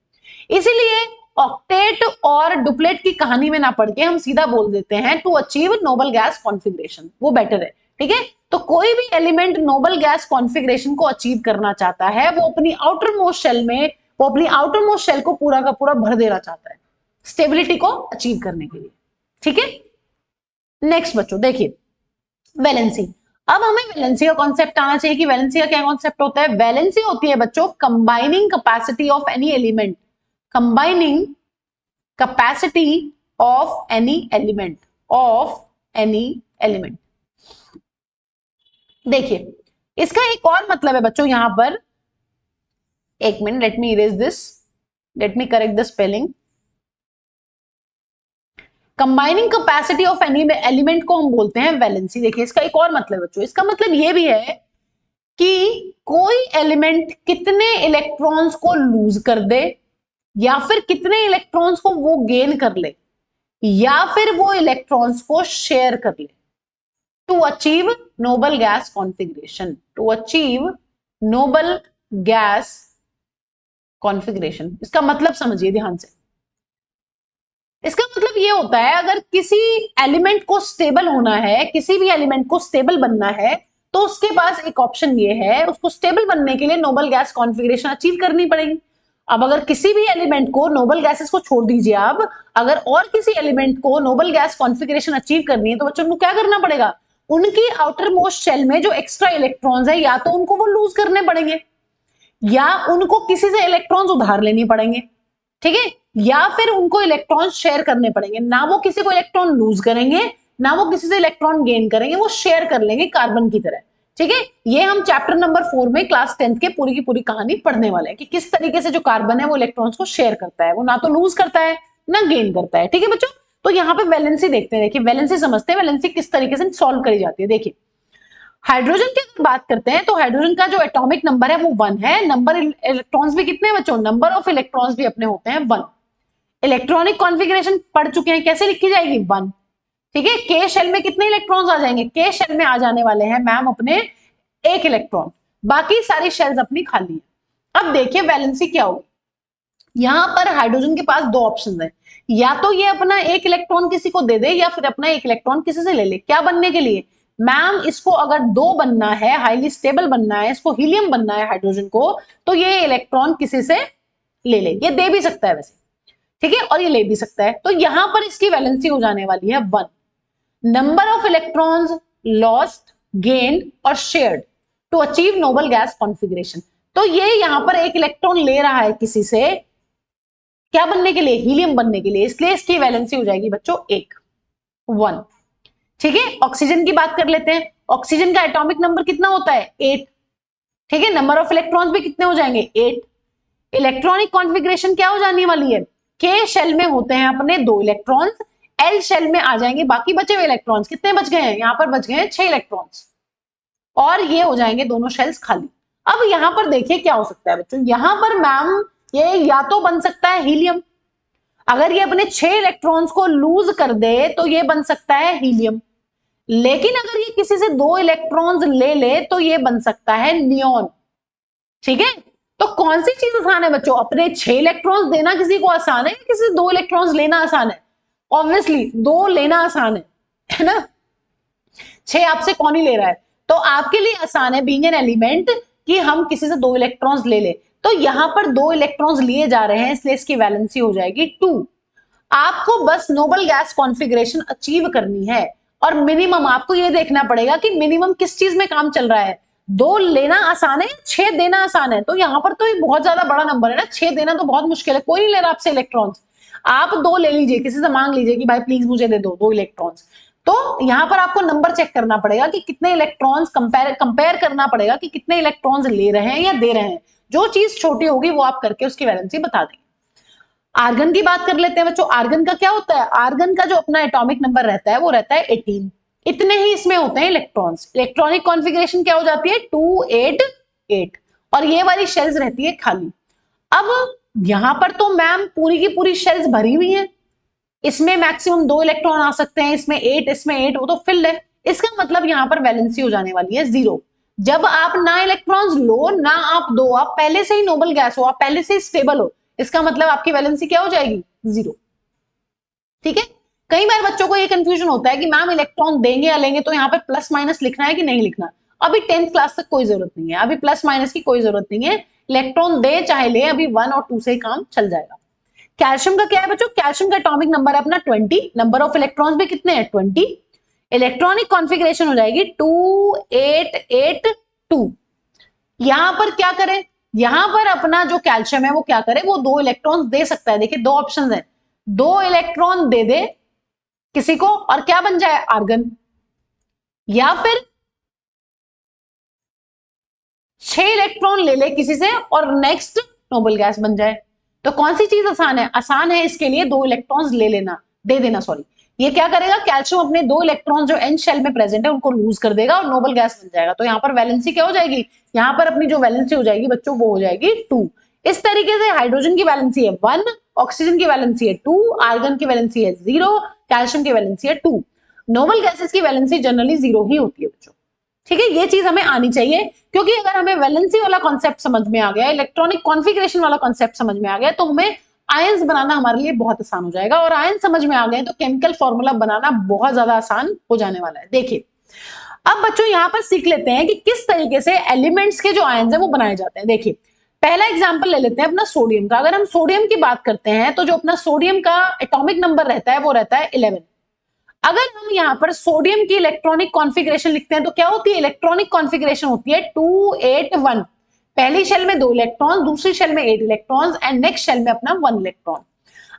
इसीलिए ऑक्टेट और डुप्लेट की कहानी में ना पढ़ के हम सीधा बोल देते हैं to achieve noble gas configuration, वो बेटर है। ठीक है, तो कोई भी एलिमेंट नोबल गैस कॉन्फ़िगरेशन को अचीव करना चाहता है, वो अपनी आउटर मोस्ट शेल में वो अपनी आउटर मोस्ट शेल को पूरा का पूरा भर देना चाहता है स्टेबिलिटी को अचीव करने के लिए। ठीक है, नेक्स्ट बच्चों देखिए वैलेंसी। अब हमें वैलेंसी का कॉन्सेप्ट आना चाहिए कि वैलेंसी का क्या कॉन्सेप्ट होता है। वैलेंसी होती है बच्चों combining capacity of any element, combining capacity of any element, देखिए इसका एक और मतलब है बच्चों यहां पर, एक minute let me erase this, let me correct the spelling. Combining capacity of any element को हम बोलते हैं वैलेंसी। देखिए इसका एक और मतलब बच्चों, इसका मतलब ये भी है कि कोई एलिमेंट कितने इलेक्ट्रॉन्स को लूज कर दे, या फिर कितने इलेक्ट्रॉन्स को वो गेन कर ले, या फिर वो इलेक्ट्रॉन्स को शेयर कर ले to achieve noble gas configuration. To achieve noble gas configuration, इसका मतलब समझिए ध्यान से। इसका मतलब ये होता है, अगर किसी एलिमेंट को स्टेबल होना है, किसी भी एलिमेंट को स्टेबल बनना है, तो उसके पास एक ऑप्शन ये है, उसको स्टेबल बनने के लिए नोबल गैस कॉन्फिगरेशन अचीव करनी पड़ेगी। अब अगर किसी भी एलिमेंट को, नोबल गैसेस को छोड़ दीजिए आप, अगर और किसी एलिमेंट को नोबल गैस कॉन्फिगरेशन अचीव करनी है, तो बच्चों को क्या करना पड़ेगा, उनकी आउटर मोस्ट शेल में जो एक्स्ट्रा इलेक्ट्रॉन्स है, या तो उनको वो लूज करने पड़ेंगे, या उनको किसी से इलेक्ट्रॉन्स उधार लेने पड़ेंगे, ठीक है, या फिर उनको इलेक्ट्रॉन शेयर करने पड़ेंगे। ना वो किसी को इलेक्ट्रॉन लूज करेंगे, ना वो किसी से इलेक्ट्रॉन गेन करेंगे, वो शेयर कर लेंगे कार्बन की तरह, ठीक है। ये हम चैप्टर नंबर 4 में क्लास 10th के पूरी की पूरी कहानी पढ़ने वाले हैं कि किस तरीके से जो कार्बन है वो इलेक्ट्रॉन्स को शेयर करता है, वो ना तो लूज करता है ना गेन करता है, ठीक है बच्चों। तो यहाँ पे वैलेंसी देखते हैं, देखिए वैलेंसी समझते हैं, वैलेंसी किस तरीके से सॉल्व करी जाती है। देखिए हाइड्रोजन की अगर बात करते हैं, तो हाइड्रोजन का जो एटॉमिक नंबर है वो 1 है। नंबर इलेक्ट्रॉन्स भी कितने हैं बच्चों, नंबर ऑफ इलेक्ट्रॉन्स भी अपने होते हैं 1। इलेक्ट्रॉनिक कॉन्फ़िगरेशन पढ़ चुके हैं, कैसे लिखी जाएगी 1, ठीक है। के शेल में कितने इलेक्ट्रॉन्स आ जाएंगे, के शेल में आ जाने वाले हैं मैम अपने 1 इलेक्ट्रॉन, बाकी सारी शेल्स अपनी खाली है। अब देखिए वैलेंसी क्या होगी, यहां पर हाइड्रोजन के पास 2 ऑप्शन है, या तो ये अपना 1 इलेक्ट्रॉन किसी को दे दे, या फिर अपना 1 इलेक्ट्रॉन किसी से ले ले। क्या बनने के लिए मैम, इसको अगर 2 बनना है, हाईली स्टेबल बनना है, इसको हीलियम बनना है हाइड्रोजन को, तो ये इलेक्ट्रॉन किसी से ले ले। ये दे भी सकता है वैसे, ठीक है, और ये ले भी सकता है। तो यहां पर इसकी वैलेंसी हो जाने वाली है 1। Number of electrons lost, gained और shared to achieve noble gas configuration. तो ये यहां पर 1 इलेक्ट्रॉन ले रहा है किसी से, क्या बनने के लिए, हीलियम बनने के लिए, इसलिए इसकी वैलेंसी हो जाएगी बच्चों 1, ठीक है। ऑक्सीजन की बात कर लेते हैं, ऑक्सीजन का एटॉमिक नंबर कितना होता है 8, ठीक है। नंबर ऑफ इलेक्ट्रॉन्स भी कितने हो जाएंगे 8। इलेक्ट्रॉनिक कॉन्फिगरेशन क्या हो जाने वाली है, के शेल में होते हैं अपने 2 इलेक्ट्रॉन्स, एल शेल में आ जाएंगे बाकी बचे हुए इलेक्ट्रॉन्स। कितने बच गए हैं, यहां पर बच गए हैं 6 इलेक्ट्रॉन्स, और ये हो जाएंगे दोनों शेल्स खाली। अब यहां पर देखिए क्या हो सकता है बच्चों, यहां पर मैम ये या तो बन सकता है हीलियम, अगर ये अपने 6 इलेक्ट्रॉन्स को लूज कर दे तो ये बन सकता है हीलियम, लेकिन अगर ये किसी से 2 इलेक्ट्रॉन्स ले ले तो ये बन सकता है नियॉन, ठीक है। तो कौन सी चीज आसान है बच्चों, अपने 6 इलेक्ट्रॉन्स देना किसी को आसान है, या किसी से 2 इलेक्ट्रॉन्स लेना आसान है? ऑब्वियसली 2 लेना आसान है ना, 6 आपसे कौन ही ले रहा है, तो आपके लिए आसान है बीइंग एन एलिमेंट कि हम किसी से 2 इलेक्ट्रॉन्स ले ले। तो यहां पर 2 इलेक्ट्रॉन्स लिए जा रहे हैं, इसलिए इसकी वैलेंसी हो जाएगी 2। आपको बस नोबल गैस कॉन्फिगरेशन अचीव करनी है, और मिनिमम आपको ये देखना पड़ेगा कि मिनिमम किस चीज में काम चल रहा है, 2 लेना आसान है, 6 देना आसान है। तो यहां पर तो ये बहुत ज्यादा बड़ा नंबर है ना, 6 देना तो बहुत मुश्किल है, कोई नहीं ले रहा आपसे इलेक्ट्रॉन्स। आप 2 ले लीजिए, किसी से मांग लीजिए कि भाई प्लीज मुझे दे दो 2 इलेक्ट्रॉन्स। तो यहां पर आपको नंबर चेक करना पड़ेगा कि कितने इलेक्ट्रॉन्स, कंपेयर करना पड़ेगा कि कितने इलेक्ट्रॉन्स ले रहे हैं या दे रहे हैं। जो चीज छोटी होगी वो आप करके उसकी वैलेंसी बता देंगे। आर्गन की बात कर लेते हैं बच्चों, आर्गन का क्या होता है, आर्गन का जो अपना एटॉमिक नंबर रहता है वो रहता है 18। इतने ही इसमें होते हैं इलेक्ट्रॉन्स। इलेक्ट्रॉनिक कॉन्फिगरेशन क्या हो जाती है 288, और ये वाली शेल्स रहती है खाली। अब यहां पर तो मैम पूरी की पूरी शेल्स भरी हुई हैं, इसमें मैक्सिमम 2 इलेक्ट्रॉन आ सकते हैं, इसमें 8, इसमें 8, वो तो फिल है। इसका मतलब यहां पर वैलेंसी हो जाने वाली है 0। जब आप ना इलेक्ट्रॉन्स लो ना आप दो, आप पहले से ही नोबल गैस हो, आप पहले से ही स्टेबल हो, इसका मतलब आपकी वैलेंसी क्या हो जाएगी 0, ठीक है। कई बार बच्चों को ये कंफ्यूजन होता है कि मैम इलेक्ट्रॉन देंगे या लेंगे तो यहाँ पर प्लस माइनस लिखना है कि नहीं लिखना। अभी 10th क्लास तक कोई जरूरत नहीं है, अभी प्लस माइनस की कोई जरूरत नहीं है, इलेक्ट्रॉन दे चाहे ले, अभी 1 और 2 से ही काम चल जाएगा। कैल्शियम का क्या है बच्चों, कैल्शियम का एटॉमिक नंबर है अपना 20, नंबर ऑफ इलेक्ट्रॉन्स भी कितने हैं 20। इलेक्ट्रॉनिक कॉन्फिगरेशन हो जाएगी 2882। यहां पर क्या करें, यहां पर अपना जो कैल्शियम है वो क्या करे, वो 2 इलेक्ट्रॉन्स दे सकता है। देखिए 2 ऑप्शंस हैं, 2 इलेक्ट्रॉन दे दे किसी को और क्या बन जाए आर्गन, या फिर 6 इलेक्ट्रॉन ले ले किसी से और नेक्स्ट नोबल गैस बन जाए। तो कौन सी चीज आसान है, आसान है इसके लिए 2 इलेक्ट्रॉन्स ले लेना, दे देना सॉरी, ये क्या करेगा, कैल्शियम अपने 2 इलेक्ट्रॉन जो एन शेल में प्रेजेंट है उनको लूज कर देगा और नोबल गैस बन जाएगा। तो यहाँ पर वैलेंसी क्या हो जाएगी, यहाँ पर अपनी जो वैलेंसी हो जाएगी बच्चों वो हो जाएगी 2। इस तरीके से हाइड्रोजन की वैलेंसी है 1, ऑक्सीजन की वैलेंसी है 2, आर्गन की वैलेंसी है 0, कैल्शियम की वैलेंसी है 2। नोबल गैसेस की वैलेंसी जनरली 0 ही होती है बच्चों। ठीक है, ये चीज हमें आनी चाहिए, क्योंकि अगर हमें वैलेंसी वाला कॉन्सेप्ट समझ में आ गया, इलेक्ट्रॉनिक कॉन्फ़िगरेशन वाला कॉन्सेप्ट समझ में आ गया, तो हमें आयंस बनाना हमारे लिए बहुत आसान हो जाएगा। और आयन समझ में आ गए तो केमिकल फॉर्मूला बनाना बहुत ज्यादा आसान हो जाने वाला है। देखिए अब बच्चों यहाँ पर सीख लेते हैं कि किस तरीके से एलिमेंट्स के जो आयंस है वो बनाए जाते हैं। देखिए पहला एग्जांपल ले लेते हैं अपना सोडियम का। अगर हम सोडियम की बात करते हैं तो जो अपना सोडियम का एटॉमिक नंबर रहता है वो रहता है 11। अगर हम यहाँ पर सोडियम की इलेक्ट्रॉनिक कॉन्फ़िगरेशन लिखते हैं तो क्या होती है, इलेक्ट्रॉनिक कॉन्फ़िगरेशन होती है 281। पहली शेल में 2 इलेक्ट्रॉन, दूसरी शेल में 8 इलेक्ट्रॉन्स एंड नेक्स्ट शेल में अपना 1 इलेक्ट्रॉन।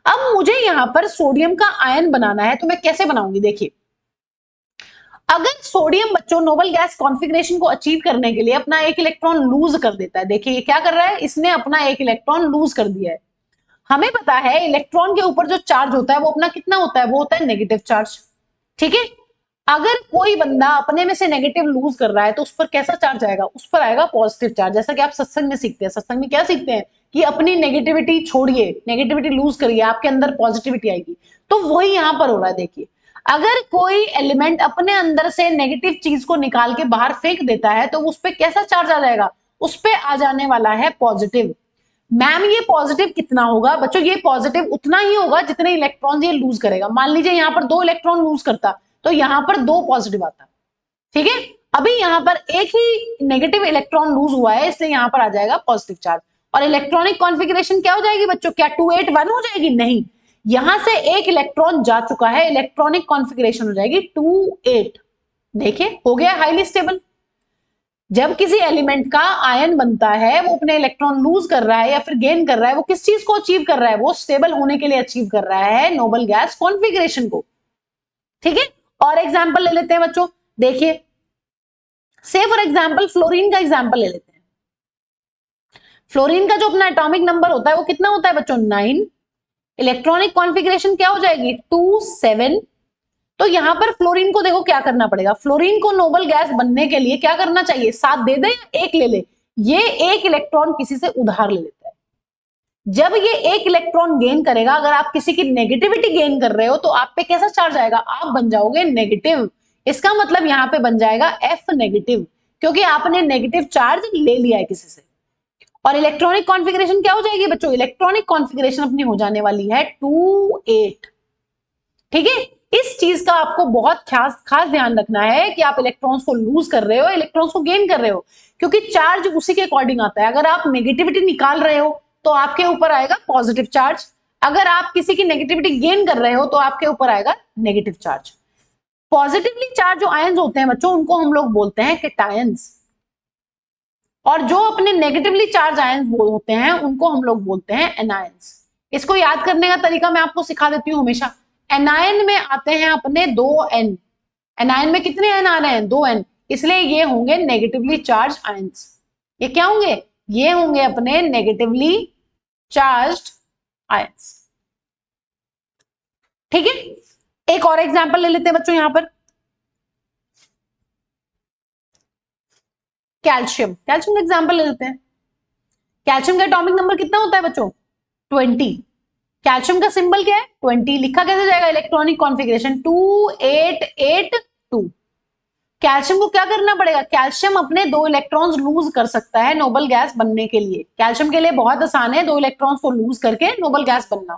अब मुझे यहाँ पर सोडियम का आयन बनाना है तो मैं कैसे बनाऊंगी, देखिए अगर सोडियम बच्चों नोबल गैस कॉन्फ़िगरेशन को अचीव करने के लिए अपना 1 इलेक्ट्रॉन लूज कर देता है। देखिए ये क्या कर रहा है, इसने अपना 1 इलेक्ट्रॉन लूज कर दिया है। हमें पता है इलेक्ट्रॉन के ऊपर जो चार्ज होता है वो अपना कितना होता है, वो होता है नेगेटिव चार्ज। ठीक है, अगर कोई बंदा अपने में से नेगेटिव लूज कर रहा है तो उस पर कैसा चार्ज आएगा, उस पर आएगा पॉजिटिव चार्ज। जैसा कि आप सत्संग में सीखते हैं, सत्संग में क्या सीखते हैं कि अपनी नेगेटिविटी छोड़िए, नेगेटिविटी लूज करिए, आपके अंदर पॉजिटिविटी आएगी। तो वही यहां पर हो रहा है। देखिए अगर कोई एलिमेंट अपने अंदर से नेगेटिव चीज को निकाल के बाहर फेंक देता है तो उस पर कैसा चार्ज आ जाएगा, उस पर आ जाने वाला है पॉजिटिव। मैम ये पॉजिटिव कितना होगा बच्चों, ये पॉजिटिव उतना ही होगा जितने इलेक्ट्रॉन ये लूज करेगा। मान लीजिए यहाँ पर 2 इलेक्ट्रॉन लूज करता तो यहाँ पर 2 पॉजिटिव आता। ठीक है, अभी यहाँ पर एक ही नेगेटिव इलेक्ट्रॉन लूज हुआ है इसलिए यहाँ पर आ जाएगा पॉजिटिव चार्ज। और इलेक्ट्रॉनिक कॉन्फ़िगरेशन क्या हो जाएगी बच्चों, क्या 281 हो जाएगी, नहीं, यहां से 1 इलेक्ट्रॉन जा चुका है, इलेक्ट्रॉनिक कॉन्फ़िगरेशन हो जाएगी 28। देखिए हो गया हाईली स्टेबल। जब किसी एलिमेंट का आयन बनता है वो अपने इलेक्ट्रॉन लूज कर रहा है या फिर गेन कर रहा है, वो किस चीज को अचीव कर रहा है, वो स्टेबल होने के लिए अचीव कर रहा है नोबल गैस कॉन्फ़िगरेशन को। ठीक है, और एग्जांपल ले लेते हैं बच्चों। देखिए से फॉर एग्जांपल फ्लोरीन का एग्जांपल ले लेते हैं। फ्लोरीन का जो अपना एटॉमिक नंबर होता है वो कितना होता है बच्चों, 9। इलेक्ट्रॉनिक कॉन्फ़िगरेशन क्या हो जाएगी, 27। तो यहां पर फ्लोरीन को देखो क्या करना पड़ेगा, फ्लोरीन को नोबल गैस बनने के लिए क्या करना चाहिए, 7 दे दे या 1 ले ले, ये 1 इलेक्ट्रॉन किसी से उधार ले लेता है। जब ये 1 इलेक्ट्रॉन गेन करेगा, अगर आप किसी की नेगेटिविटी गेन कर रहे हो तो आप पे कैसा चार्ज आएगा, आप बन जाओगे नेगेटिव। इसका मतलब यहाँ पे बन जाएगा F नेगेटिव, क्योंकि आपने नेगेटिव चार्ज ले लिया है किसी से। और इलेक्ट्रॉनिक कॉन्फ़िगरेशन क्या हो जाएगी बच्चों, इलेक्ट्रॉनिक कॉन्फ़िगरेशन अपनी हो जाने वाली है 28। ठीक है, इस चीज का आपको बहुत खास ध्यान रखना है कि आप इलेक्ट्रॉन्स को लूज कर रहे हो, इलेक्ट्रॉन्स को गेन कर रहे हो, क्योंकि चार्ज उसी के अकॉर्डिंग आता है। अगर आप नेगेटिविटी निकाल रहे हो तो आपके ऊपर आएगा पॉजिटिव चार्ज, अगर आप किसी की नेगेटिविटी गेन कर रहे हो तो आपके ऊपर आएगा नेगेटिव चार्ज। पॉजिटिवली चार्ज जो आयंस होते हैं बच्चों उनको हम लोग बोलते हैं कैटायंस, और जो अपने नेगेटिवली चार्ज आयंस होते हैं उनको हम लोग बोलते हैं एनायंस। इसको याद करने का तरीका मैं आपको सिखा देती हूँ हमेशा। एनायन में आते हैं अपने 2 एन, एनायन में कितने एन आ रहे हैं, 2 एन, इसलिए ये होंगे नेगेटिवली चार्ज आयंस। ये क्या होंगे, ये होंगे अपने नेगेटिवली चार्ज्ड आयंस। ठीक है, एक और एग्जांपल ले लेते हैं बच्चों यहां पर। कैल्शियम, कैल्शियम का एग्जांपल ले लेते हैं। कैल्शियम का एटॉमिक नंबर कितना होता है बच्चों, 20। कैल्शियम का सिंबल क्या है, 20। लिखा कैसे जाएगा, इलेक्ट्रॉनिक कॉन्फ़िगरेशन 2882। कैल्शियम को क्या करना पड़ेगा, कैल्शियम अपने 2 इलेक्ट्रॉन्स लूज कर सकता है नोबल गैस बनने के लिए। कैल्शियम के लिए बहुत आसान है 2 इलेक्ट्रॉन्स को लूज करके नोबल गैस बनना।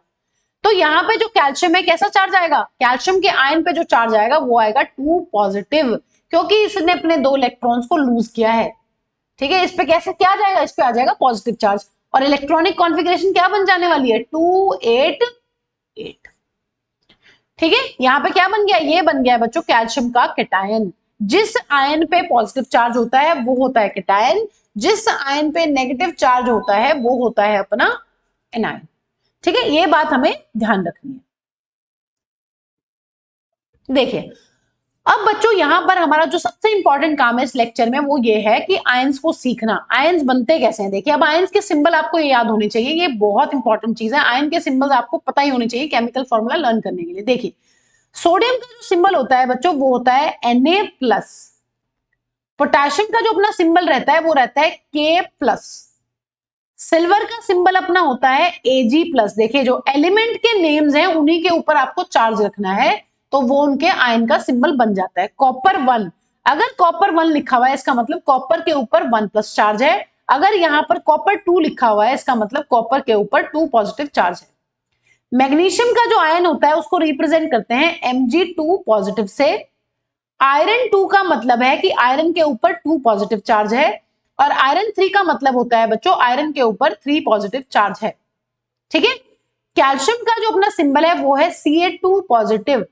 तो यहाँ पे जो कैल्शियम है कैसा चार्ज आएगा, कैल्शियम के आयन पे जो चार्ज आएगा वो आएगा 2 पॉजिटिव, क्योंकि इसने अपने 2 इलेक्ट्रॉन्स को लूज किया है। ठीक है, इस पे कैसे क्या जाएगा, इस पे आ जाएगा पॉजिटिव चार्ज, और इलेक्ट्रॉनिक कॉन्फ़िगरेशन क्या बन जाने वाली है, 288। ठीक है, यहाँ पे क्या बन गया, ये बन गया है बच्चों कैल्शियम का कैटायन। जिस आयन पे पॉजिटिव चार्ज होता है वो होता है कैटायन, जिस आयन पे नेगेटिव चार्ज होता है वो होता है अपना एनायन। ठीक है, ये बात हमें ध्यान रखनी है। देखिए अब बच्चों यहां पर हमारा जो सबसे इंपॉर्टेंट काम है इस लेक्चर में वो ये है कि आयंस को सीखना, आयंस बनते कैसे हैं। देखिए अब आयंस के सिंबल आपको ये याद होने चाहिए, ये बहुत इंपॉर्टेंट चीज है। आयन के सिंबल्स आपको पता ही होने चाहिए केमिकल फॉर्मूला लर्न करने के लिए। देखिए सोडियम का जो सिंबल होता है बच्चों वो होता है Na+। पोटेशियम का जो अपना सिंबल रहता है वो रहता है K+। सिल्वर का सिंबल अपना होता है Ag+। देखिए जो एलिमेंट के नेम्स हैं उन्हीं के ऊपर आपको चार्ज रखना है तो वो उनके आयन का सिंबल बन जाता है। कॉपर 1, अगर कॉपर 1 लिखा हुआ है इसका मतलब कॉपर के ऊपर 1+ चार्ज है। अगर यहां पर कॉपर 2 लिखा हुआ है इसका मतलब कॉपर के ऊपर 2 पॉजिटिव चार्ज है। मैग्नीशियम का जो आयन होता है उसको रिप्रेजेंट करते हैं Mg2 पॉजिटिव से। आयरन 2 का मतलब है कि आयरन के ऊपर 2 पॉजिटिव चार्ज है और आयरन 3 का मतलब होता है बच्चों आयरन के ऊपर 3 पॉजिटिव चार्ज है। ठीक है। कैल्शियम का जो अपना सिंबल है वो है Ca2 पॉजिटिव।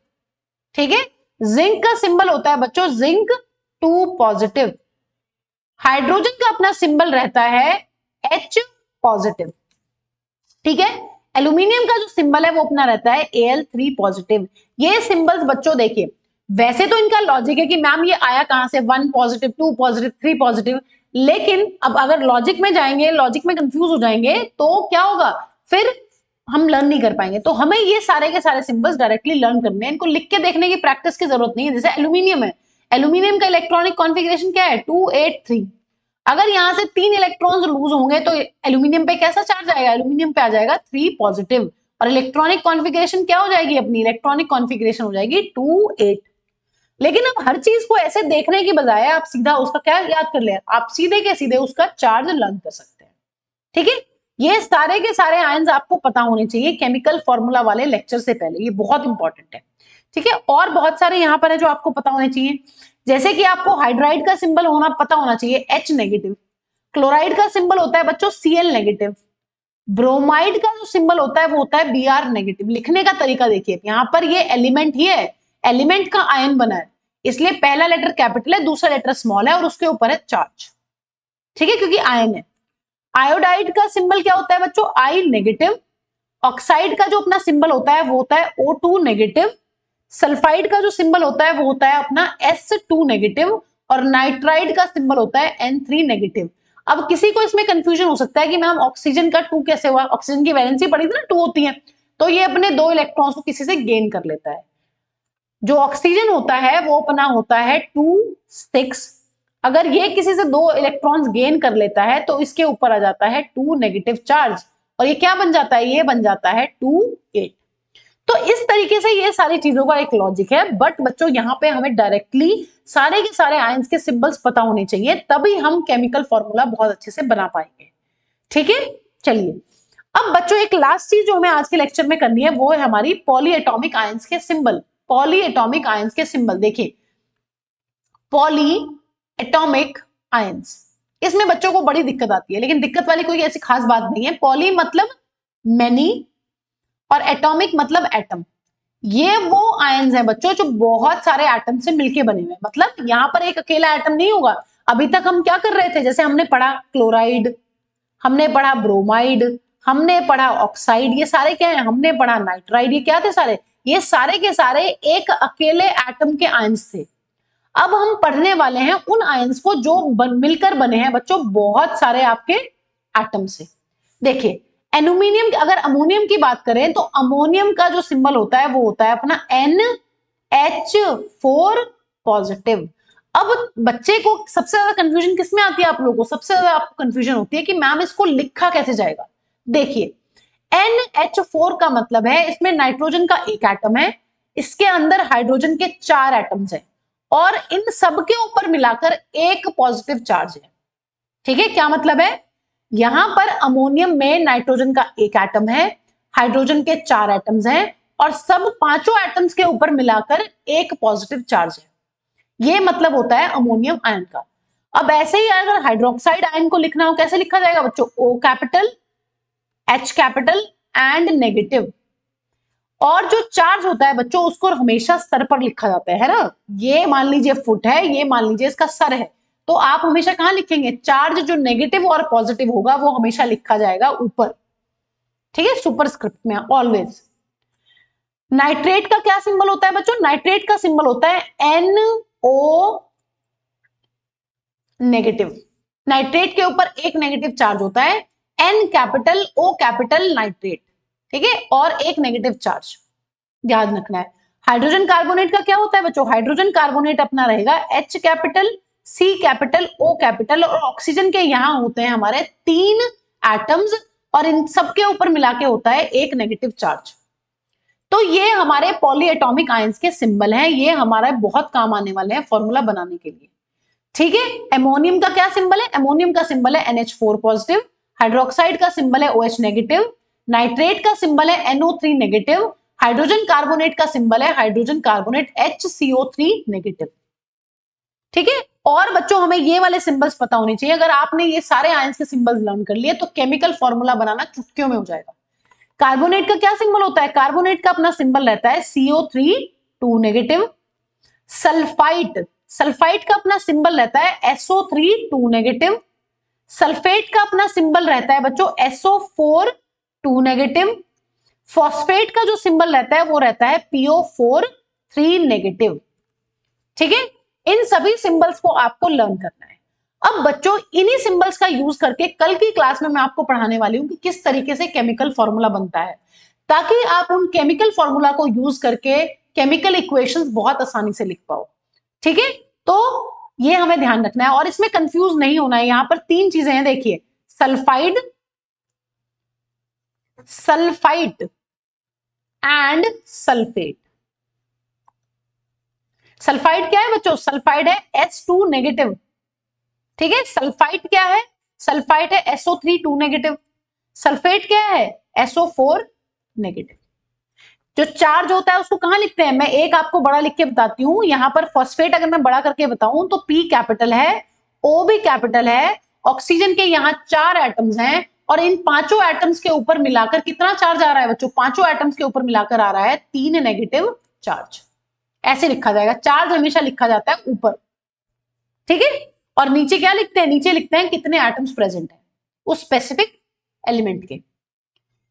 ठीक है। जिंक का सिंबल होता है बच्चों जिंक 2 पॉजिटिव। हाइड्रोजन का अपना सिंबल रहता है H पॉजिटिव। ठीक है। एल्यूमिनियम का जो सिंबल है वो अपना रहता है Al3 पॉजिटिव। ये सिंबल्स बच्चों देखिए वैसे तो इनका लॉजिक है कि मैम ये आया कहां से 1 पॉजिटिव 2 पॉजिटिव 3 पॉजिटिव, लेकिन अब अगर लॉजिक में जाएंगे लॉजिक में कंफ्यूज हो जाएंगे तो क्या होगा, फिर हम लर्न नहीं कर पाएंगे। तो हमें ये सारे के सारे सिंबल्स डायरेक्टली लर्न करने हैं, इनको लिख के देखने की प्रैक्टिस की जरूरत नहीं है। जैसे एल्यूमिनियम है, एल्यूमिनियम का इलेक्ट्रॉनिक कॉन्फिगरेशन क्या है 283। अगर यहां से 3 इलेक्ट्रॉन्स लूज होंगे तो एल्यूमिनियम पे कैसा चार्ज आएगा, एल्यूमिनियम पे आ जाएगा 3 पॉजिटिव और इलेक्ट्रॉनिक कॉन्फिगरेशन क्या हो जाएगी, अपनी इलेक्ट्रॉनिक कॉन्फिगरेशन हो जाएगी 28। लेकिन अब हर चीज को ऐसे देखने की बजाय आप सीधा उसका क्या याद कर ले, आप सीधे के सीधे उसका चार्ज लर्न कर सकते हैं। ठीक है। ये सारे के सारे आयंस आपको पता होने चाहिए केमिकल फॉर्मूला वाले लेक्चर से पहले, ये बहुत इंपॉर्टेंट है। ठीक है। और बहुत सारे यहां पर है जो आपको पता होने चाहिए, जैसे कि आपको हाइड्राइड का सिंबल होना पता होना चाहिए H नेगेटिव। क्लोराइड का सिंबल होता है बच्चों Cl नेगेटिव। ब्रोमाइड का जो सिंबल होता है वो होता है Br नेगेटिव। लिखने का तरीका देखिए, यहां पर ये एलिमेंट ही है, एलिमेंट का आयन बना है, इसलिए पहला लेटर कैपिटल है दूसरा लेटर स्मॉल है और उसके ऊपर है चार्ज। ठीक है, क्योंकि आयन है। आयोडाइड का सिंबल क्या होता है बच्चों I नेगेटिव। ऑक्साइड का जो अपना सिंबल होता है वो होता है O2 नेगेटिव। सल्फाइड का जो सिंबल होता है वो होता है अपना S2 नेगेटिव और नाइट्राइड का सिंबल होता है N3 नेगेटिव। अब किसी को इसमें कंफ्यूजन हो सकता है कि मैम ऑक्सीजन का 2 कैसे हुआ, ऑक्सीजन की वैलेंसी पड़ी थी ना 2 होती है, तो ये अपने 2 इलेक्ट्रॉन्स को किसी से गेन कर लेता है। जो ऑक्सीजन होता है वो अपना होता है 2 6। अगर ये किसी से 2 इलेक्ट्रॉन्स गेन कर लेता है तो इसके ऊपर आ जाता है 2 नेगेटिव चार्ज और ये क्या बन जाता है, ये बन जाता है 2 8। तो इस तरीके से ये सारी चीजों का एक लॉजिक है, बट बच्चों यहाँ पे हमें डायरेक्टली सारे के सारे आयंस के सिंबल्स पता होने चाहिए, तभी हम केमिकल फॉर्मूला बहुत अच्छे से बना पाएंगे। ठीक है। चलिए अब बच्चों एक लास्ट चीज जो हमें आज के लेक्चर में करनी है वो है हमारी पॉली एटॉमिक आयंस के सिंबल। पॉली एटॉमिक आयंस के सिंबल देखिए, पॉली एटॉमिक आयंस, इसमें बच्चों को बड़ी दिक्कत आती है, लेकिन दिक्कत वाली कोई ऐसी खास बात नहीं है। पॉली मतलब मैनी और एटॉमिक मतलब एटम। ये वो आयंस हैं बच्चों जो बहुत सारे एटम से मिलके बने हुए हैं, मतलब यहां पर एक अकेला एटम नहीं होगा। अभी तक हम क्या कर रहे थे, जैसे हमने पढ़ा क्लोराइड, हमने पढ़ा ब्रोमाइड, हमने पढ़ा ऑक्साइड, ये सारे क्या है, हमने पढ़ा नाइट्राइड, ये क्या थे सारे, ये सारे के सारे एक अकेले एटम के आयंस थे। अब हम पढ़ने वाले हैं उन आयंस को जो मिलकर बने हैं बच्चों बहुत सारे आपके एटम से। देखिए एल्यूमिनियम, अगर अमोनियम की बात करें तो अमोनियम का जो सिंबल होता है वो होता है अपना NH4 पॉजिटिव। अब बच्चे को सबसे ज्यादा कंफ्यूजन किसमें आती है, आप लोगों को सबसे ज्यादा आपको कंफ्यूजन होती है कि मैम इसको लिखा कैसे जाएगा। देखिए NH4 का मतलब है इसमें नाइट्रोजन का एक एटम है, इसके अंदर हाइड्रोजन के 4 एटम्स हैं और इन सब के ऊपर मिलाकर एक पॉजिटिव चार्ज है। ठीक है, क्या मतलब है, यहां पर अमोनियम में नाइट्रोजन का एक एटम है, हाइड्रोजन के 4 एटम्स हैं और सब पांचों एटम्स के ऊपर मिलाकर एक पॉजिटिव चार्ज है। ये मतलब होता है अमोनियम आयन का। अब ऐसे ही अगर हाइड्रोक्साइड आयन को लिखना हो कैसे लिखा जाएगा बच्चों, O capital H capital and negative. और जो चार्ज होता है बच्चों उसको हमेशा सर पर लिखा जाता है ना, ये मान लीजिए फुट है, ये मान लीजिए इसका सर है, तो आप हमेशा कहां लिखेंगे, चार्ज जो नेगेटिव और पॉजिटिव होगा वो हमेशा लिखा जाएगा ऊपर। ठीक है, सुपरस्क्रिप्ट में ऑलवेज। नाइट्रेट का क्या सिंबल होता है बच्चों, नाइट्रेट का सिंबल होता है NO नेगेटिव। नाइट्रेट के ऊपर एक नेगेटिव चार्ज होता है, N capital O capital nitrate. ठीक है, और एक नेगेटिव चार्ज ध्यान रखना है। हाइड्रोजन कार्बोनेट का क्या होता है बच्चों, हाइड्रोजन कार्बोनेट अपना रहेगा H capital, C capital, O capital, और ऑक्सीजन के यहाँ होते हैं हमारे 3 एटम्स और इन सबके ऊपर मिला के होता है एक नेगेटिव चार्ज। तो ये हमारे पॉलीएटॉमिक आयंस के सिंबल हैं, ये हमारा बहुत काम आने वाले हैं फॉर्मूला बनाने के लिए। ठीक है, एमोनियम का क्या सिंबल है, एमोनियम का सिंबल है NH4 पॉजिटिव, हाइड्रोक्साइड का सिंबल है OH नेगेटिव, नाइट्रेट का सिंबल है NO3 नेगेटिव, हाइड्रोजन कार्बोनेट का सिंबल है हाइड्रोजन कार्बोनेट HCO3 नेगेटिव। ठीक है, और बच्चों हमें ये वाले सिंबल्स पता होने चाहिए। अगर आपने ये सारे आयंस के सिंबल्स लर्न कर लिए तो केमिकल फॉर्मूला बनाना चुटकियों में हो जाएगा। कार्बोनेट का क्या सिंबल होता है, कार्बोनेट का अपना सिंबल रहता है CO3 2 नेगेटिव। सल्फाइट, सल्फाइट का अपना सिंबल रहता है SO3 2 नेगेटिव। सल्फेट का अपना सिंबल रहता है बच्चों SO4 2 नेगेटिव। फॉस्फेट का जो सिंबल रहता है वो रहता है PO4 3 नेगेटिव। ठीक है, इन सभी सिंबल्स को आपको लर्न करना है। अब बच्चों इन्हीं सिंबल्स का यूज करके कल की क्लास में मैं आपको पढ़ाने वाली हूं कि किस तरीके से केमिकल फॉर्मूला बनता है, ताकि आप उन केमिकल फॉर्मूला को यूज करके केमिकल इक्वेशंस बहुत आसानी से लिख पाओ। ठीक है, तो ये हमें ध्यान रखना है और इसमें कंफ्यूज नहीं होना है। यहां पर 3 चीजें हैं, देखिए, sulphide, sulphite and sulphate. Sulphide क्या है बच्चों, सल्फाइड है H2 नेगेटिव। ठीक है, सल्फाइड क्या है, सल्फाइड है SO3 2 नेगेटिव। सल्फेट क्या है SO4 नेगेटिव। जो चार्ज होता है उसको कहां लिखते हैं, मैं एक आपको बड़ा लिख के बताती हूं। यहां पर फॉस्फेट अगर मैं बड़ा करके बताऊं तो P कैपिटल है, O भी कैपिटल है, ऑक्सीजन के यहां 4 एटम्स हैं और इन 5 एटम्स के ऊपर मिलाकर कितना चार्ज आ रहा है बच्चों, 5 एटम्स के ऊपर मिलाकर आ रहा है 3 नेगेटिव चार्ज। ऐसे लिखा जाएगा, चार्ज हमेशा लिखा जाता है ऊपर। ठीक है, और नीचे क्या लिखते हैं, नीचे लिखते हैं कितने एटम्स प्रेजेंट हैं उस स्पेसिफिक एलिमेंट के।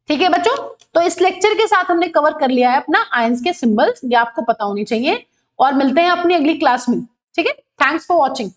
ठीक है बच्चों, तो इस लेक्चर के साथ हमने कवर कर लिया है अपना आयंस के सिंबल्स, ये आपको पता होने चाहिए और मिलते हैं अपनी अगली क्लास में। ठीक है, थैंक्स फॉर वॉचिंग।